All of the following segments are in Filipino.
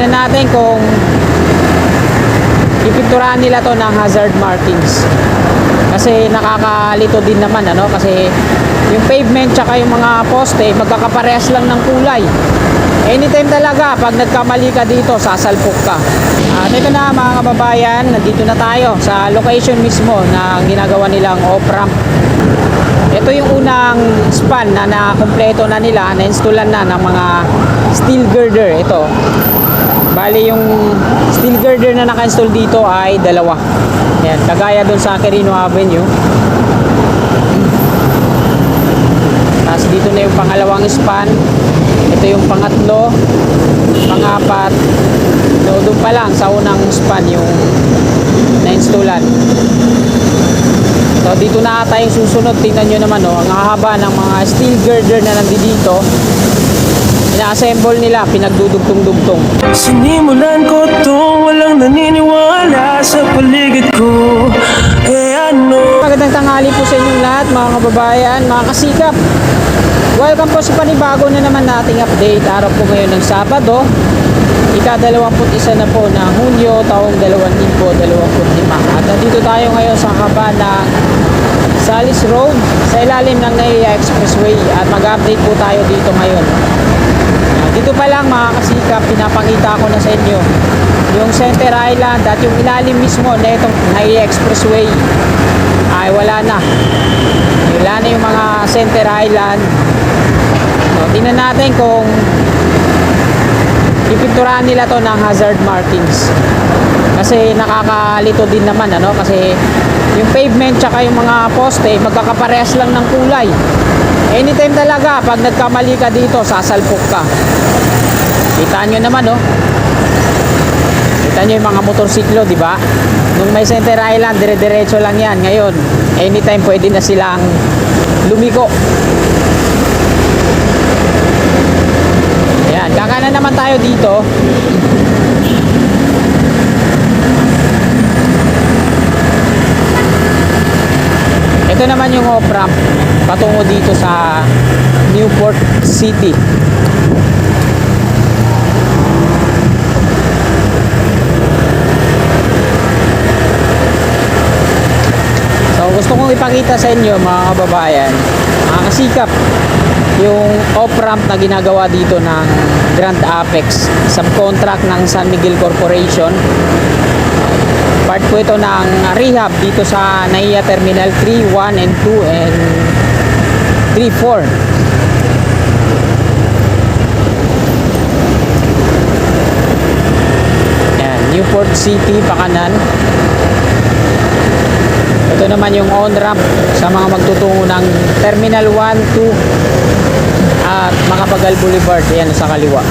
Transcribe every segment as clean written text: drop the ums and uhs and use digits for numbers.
tingnan natin kung ipinturahan nila to ng hazard markings. Kasi nakakalito din naman kasi yung pavement tsaka yung mga poste magkakaparehas lang ng kulay. Anytime talaga pag nagkamali ka dito, sasalpok ka. At ito na mga kababayan, nandito na tayo sa location mismo na ginagawa nilang off-ramp. Ito yung unang span na nakumpleto na nila, na-installan na ng mga steel girder. Ito, bali yung steel girder na naka-install dito ay dalawa. Ayan, kagaya dun sa Quirino Avenue. Tapos dito na yung pangalawang span. Ito yung pangatlo, pangapat. So doon pa lang sa unang span yung na-installan. So dito na ata yung susunod. Tingnan nyo naman ang haba ng mga steel girder na nandito. Ina-assemble nila, pinagdudugtong-dugtong. Sinimulan ko to, walang naniniwala sa paligid ko. Magandang tanghali po sa inyong lahat mga kababayan, mga kasikap. Welcome po sa panibago na naman nating update. Araw po ngayon ng Sabado, ika-21 na po ng Hunyo, taong 2025. At nandito tayo ngayon sa haba ng Salis Road, sa ilalim ng NAIA Expressway. At mag-update po tayo dito ngayon. Dito pa lang mga kasikap, pinapakita ko na sa inyo yung Center Island at yung ilalim mismo na itong NAIA Expressway ay wala na yung mga Center Island. So, tingnan natin kung ipinturahan nila to ng hazard markings. Kasi nakakalito din naman kasi yung pavement tsaka yung mga poste magkakaparehas lang ng kulay. Anytime talaga pag nagkamali ka dito, sasalpok ka. Kita nyo naman kita nyo yung mga motorsiklo, di ba? Nung may Center Island, dire-diretso lang yan. Ngayon, anytime pwede na silang lumiko. Ayan, kakanan naman tayo dito. Ito naman yung off-ramp patungo dito sa Newport City. So gusto kong ipakita sa inyo mga kababayan, mga kasikap, yung off-ramp na ginagawa dito ng Grand Apex, subcontract ng San Miguel Corporation. Part po ito ng rehab dito sa NAIA Terminal 3, 1 and 2 and 3, 4. Ayan, Newport City pakanan. Ito naman yung on-ramp sa mga magtutungo ng Terminal 1, 2 at Macapagal Boulevard. Ayan sa kaliwa.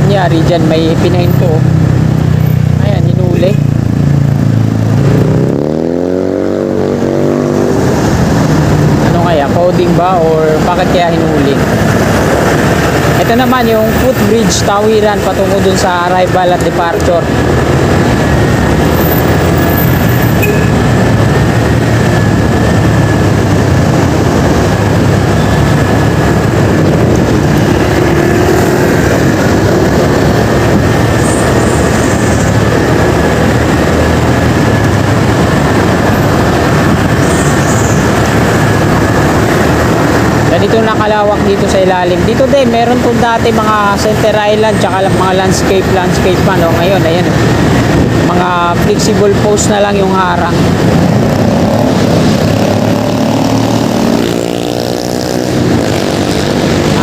Nangyari dyan, may pinahinto. Ano kaya, coding ba or bakit kaya hinuli? Ito naman yung footbridge tawiran patungo dun sa arrival at departure. Ganito nakalawak dito sa ilalim. Dito din, meron po dati mga Center Island tsaka mga landscape pa. Ngayon, ayan. Mga flexible post na lang yung harang.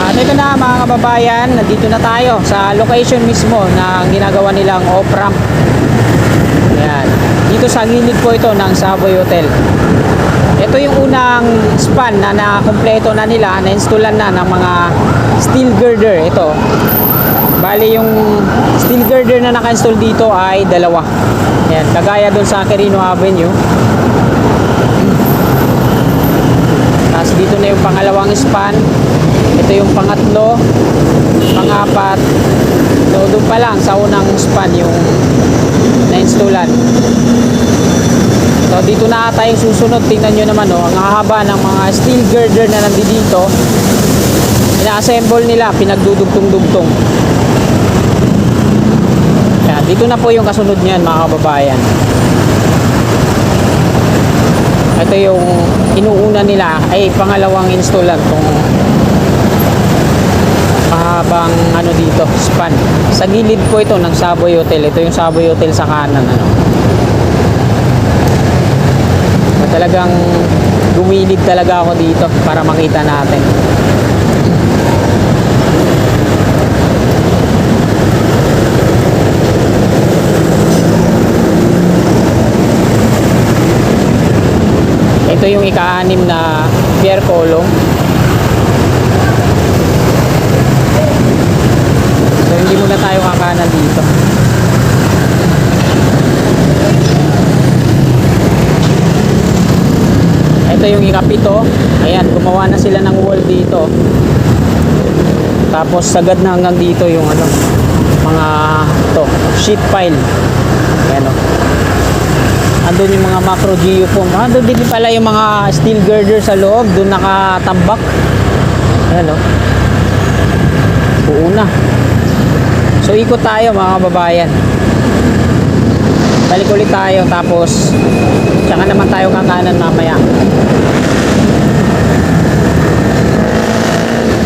At ito na mga kababayan, nandito na tayo sa location mismo na ginagawa nilang off-ramp. Ayan. Dito sa gilid po ito ng Savoy Hotel. Ito yung unang span na nakumpleto na nila, na-installan na ng mga steel girder. Ito, bali yung steel girder na naka-install dito ay dalawa. Ayan, kagaya dun sa Quirino Avenue. Tapos dito na yung pangalawang span. Ito yung pangatlo, pangapat. So doon pa lang sa unang span yung na-installan. So dito na ata yung susunod. Tingnan nyo naman ang haba ng mga steel girder na nandito. Ina-assemble nila, pinagdudugtong-dugtong. Dito na po yung kasunod niyan mga kababayan. Ito yung inuuna nila ay pangalawang installan tong mahabang ano dito, span. Sa gilid po ito ng Savoy Hotel. Ito yung Savoy Hotel sa kanan ano. Talagang gumilid talaga ako dito para makita natin. Ito yung ika-6 na pier column. So hindi muna tayo kakanan dito. Ito yung ika-7. Ayan, gumawa na sila ng wall dito. Tapos sagad na hanggang dito yung ano, mga to, sheet pile. Ayan o. Andun yung mga macro geofoam. Andun din pala yung mga steel girder sa loob. Doon nakatambak. Ayan o. Buo na. So ikot tayo mga kababayan. Balik ulit tayo. Tapos tsaka naman tayo kakanan mamaya.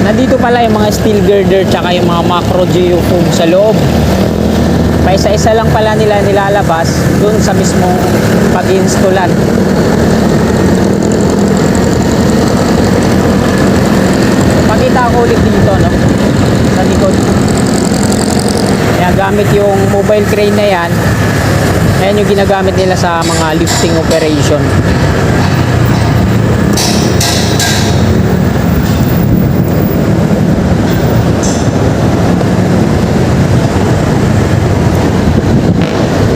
Nandito pala yung mga steel girder tsaka yung mga macro geofoam sa loob. Paisa-isa lang pala nila nilalabas dun sa mismong pag-installan. Pakita ko ulit dito, no? Sa likod. Kaya gamit yung mobile crane na yan. Ayan yung ginagamit nila sa mga lifting operation.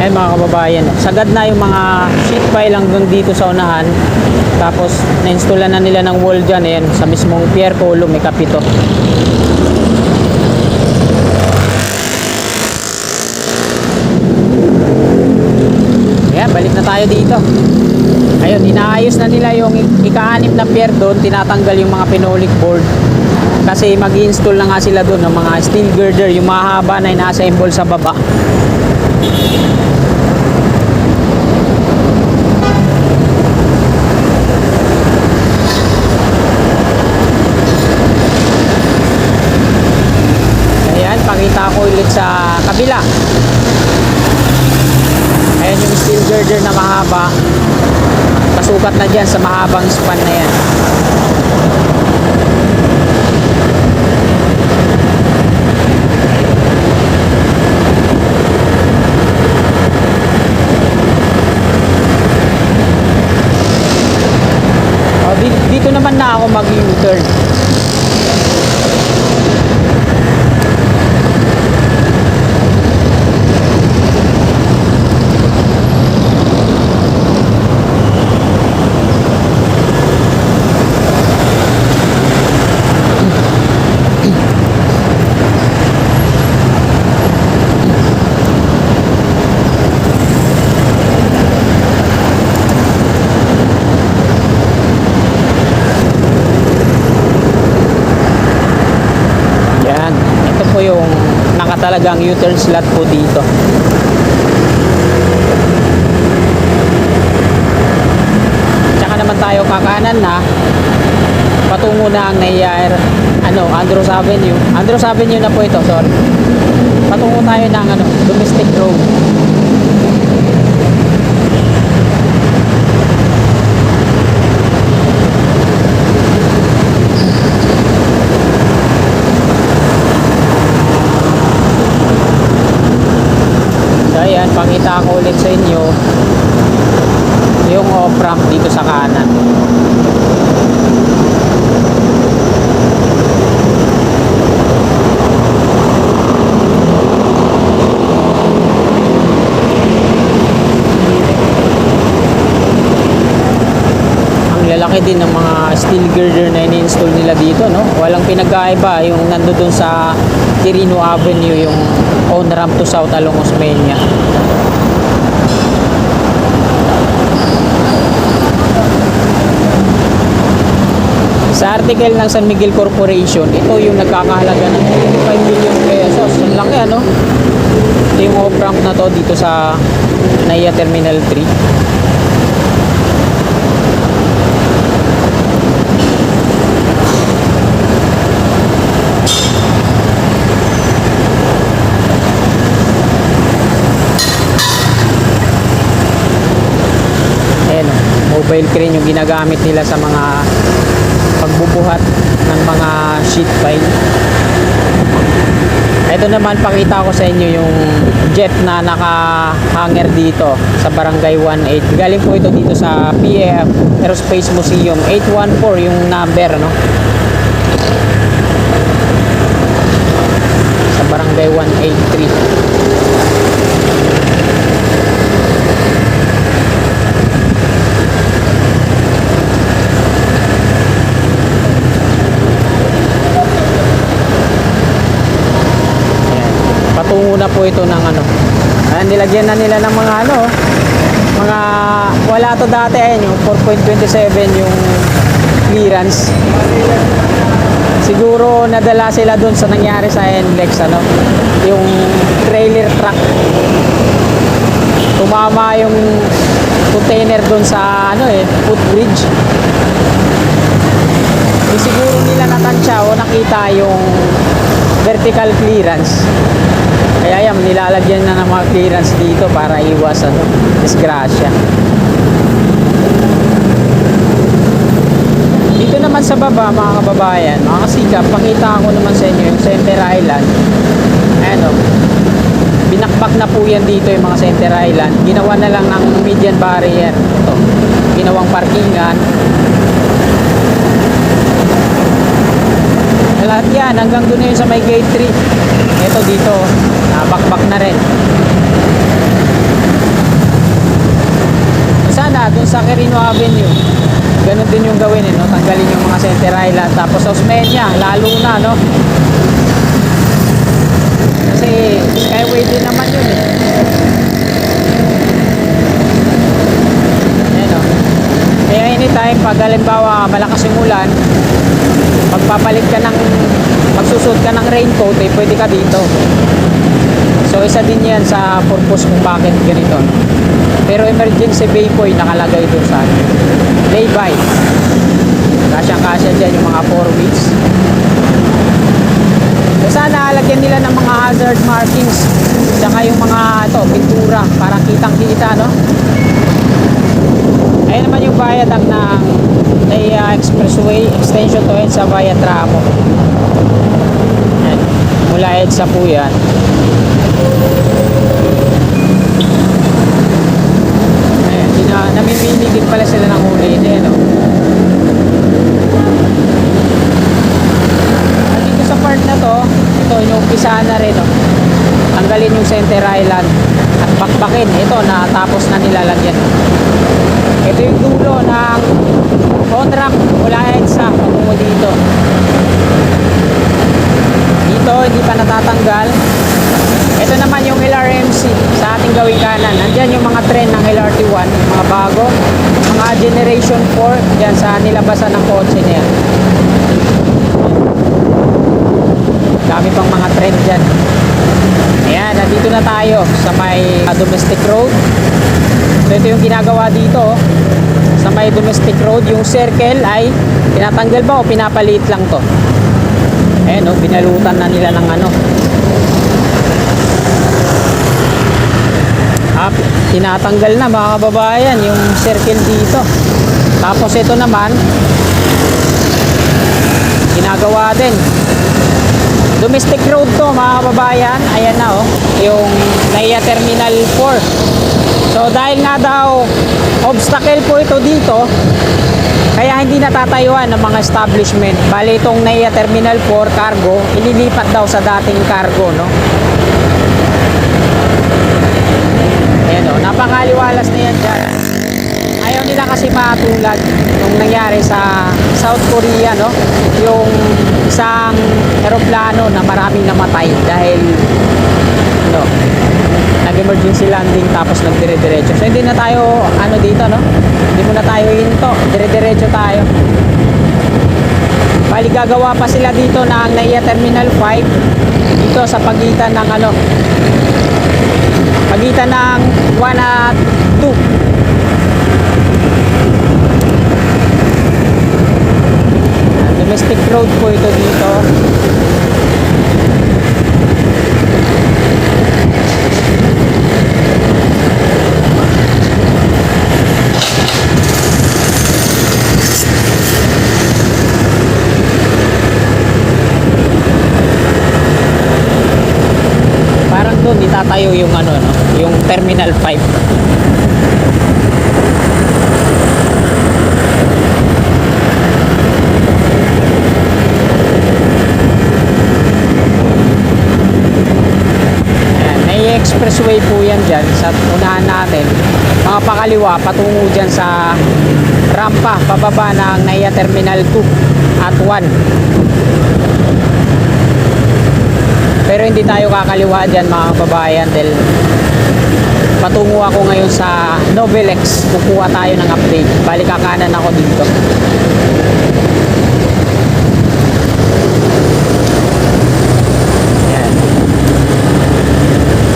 Ayan mga kababayan, sagad na yung mga sheet pile lang dun dito sa unahan. Tapos na-installan na nila ng wall dyan. Ayan, sa mismong pier column may kapito. Ayan, balik na tayo dito. Ayun, inaayos na nila yung ika-6 na pier doon. Tinatanggal yung mga pinolik board kasi mag-install na nga sila doon ng mga steel girder, yung mahaba na ina-assemble sa baba. Pakita ko ulit sa kabila. Ayan yung steel girder na mahaba. Pasukat na dyan sa mahabang span na yan. Dito naman na ako mag-U-turn. Talagang U-turn slot po dito. Tsaka naman tayo kakanan na patungo na ang nangyayari Andros Avenue. Andros Avenue na po ito, sorry. Patungo tayo ng Domestic Road. Ayan, pakita ko ulit sa inyo yung off-ramp dito sa kanan. Ang lalaki din ng mga steel girder na ini-install nila dito, no? Walang pinagkaiba yung nandoon sa Quirino Avenue, yung on-ramp to South along Osmeña. Sa article ng San Miguel Corporation, ito yung nagkakahalaga ng 5 billion pesos. Ang laki, ano? Ito yung off-ramp na to dito sa NAIA Terminal 3. Ayan, mobile crane yung ginagamit nila sa mga pagbubuhat ng mga sheet pile. Ito naman, pakita ko sa inyo yung jet na naka-hanger dito sa Barangay 18. Galing po ito dito sa PA Aerospace Museum. 814 yung number, no? Sa Barangay 183. Patungo na po ito ng ano. Ayan, nilagyan na nila ng mga ano, mga wala to dati. Ayan yung 4.27 yung clearance. Siguro nadala sila dun sa nangyari sa NLEX, ano, yung trailer truck. Tumama yung container dun sa ano footbridge. Siguro nila natansya o nakita yung vertical clearance. Kaya yan, nilalagyan na ng mga clearance dito para iwas disgrasya. Dito naman sa baba, mga kababayan, mga kasikap, pakita ko naman sa inyo yung Center Island. Ayan o, binakbak na po yan dito yung mga Center Island. Ginawa na lang ng median barrier. Ito, ginawang parkingan. Lahat yan, hanggang doon yun sa may gate 3. Ito dito, bakbak na rin. Sana doon sa Quirino Avenue, ganun din yung gawin, no? Tanggalin yung mga Center Island. Tapos sa Osmeña, lalo na, no? Kasi skyway din naman yun, Ayan, no? Kaya anytime, pag halimbawa malakas yung ulan, magpapalit ka ng, magsusot ka ng raincoat, pwede ka dito. So isa din yan sa purpose kung bakit ganito. Pero emergency baypoy nakalagay doon sa lay-by. Kasyang-kasya dyan yung mga 4 wheels. So sana lagyan nila ng mga hazard markings, tsaka yung mga pintura para kitang-kita, no? Ayan naman yung viaduct ng NAIA Expressway extension to EDSA via Tramo. Ayan. Mula EDSA po yan. Ayan, namimili din pala sila ng huli. Ayan, no? At dito sa part na to, ito inuumpisahan na rin, no? Tanggalin yung Center Island at bakbakin. Ito, natapos na nilalagyan. Ito yung dulo ng on-ramp mula EDSA patungo dito. Dito, hindi pa natatanggal. Ito naman yung LRMC sa ating gawing kanan. Nandyan yung mga tren ng LRT1, mga bago, mga Generation 4, yan sa nilabasan ng kotse niya. Dami pang mga tren dyan. Ayan, nandito na tayo sa may domestic road. So ito yung ginagawa dito sa may domestic road. Yung circle ay tinatanggal ba o pinapaliit lang to? Ayan, no, binalutan na nila ng ano. Tinatanggal na, mga kababayan, yung circle dito. Tapos ito naman ginagawa din. Domestic road to, mga kababayan. Ayan na, oh, yung NAIA Terminal 4. So dahil nga daw obstacle po ito dito, kaya hindi natatayuan ng mga establishment. Bali itong NAIA Terminal 4 cargo, ililipat daw sa dating cargo, no? Ayan, oh, napakaliwalas na yan dyan. Ayaw nila kasi matulad nung nangyari sa South Korea, no? Yung isang eroplano na maraming namatay dahil no, nag-emergency landing tapos nagdire-diretso. So hindi na tayo dito, no? Hindi muna tayo hinto, dire-diretso tayo. Bali gagawa pa sila dito ng NAIA Terminal 5 dito sa pagitan ng pagitan ng 1 at 2. Domestic road po ito dito. Parang doon itatayo yung yung Terminal 5. Expressway po yan dyan sa unahan natin, mga pakaliwa patungo dyan sa rampa pababa ng NAIA Terminal 2 at 1. Pero hindi tayo kakaliwa dyan mga kababayan dahil patungo ako ngayon sa Novelex, kukuha tayo ng update. Balik kakanan ako dito.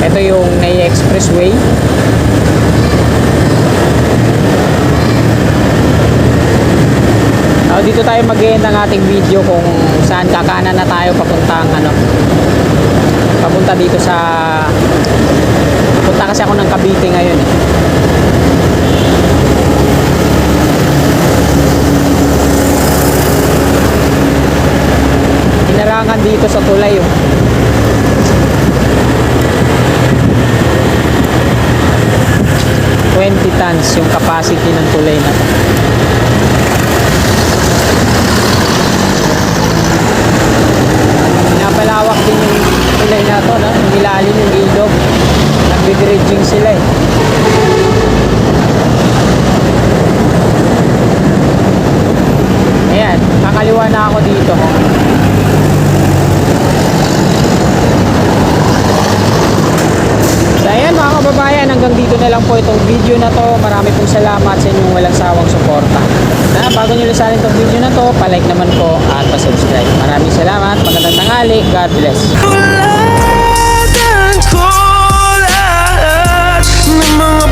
Ito yung NAIA Expressway. Dito tayo mag-end ng ating video kung saan kakanan na tayo papuntang papunta dito sa punta kasi ako ng Cavite ngayon eh. Inarangan dito sa tulay oh. 20 tons yung capacity ng tulay na to. Pinapalawak din yung tulay na to, no? Yung ilalim yung ilog. Nagbe-dredging sila eh. Ayan, kakaliwa na ako dito. So ayan mga kababayan, hanggang dito na lang po itong video na to. Marami pong salamat sa inyong walang sawang suporta. Bago nyo lisanin itong video na to, palike naman po at pa-subscribe. Maraming salamat, magandang tanghali, God bless. Tulad ko lahat ng mga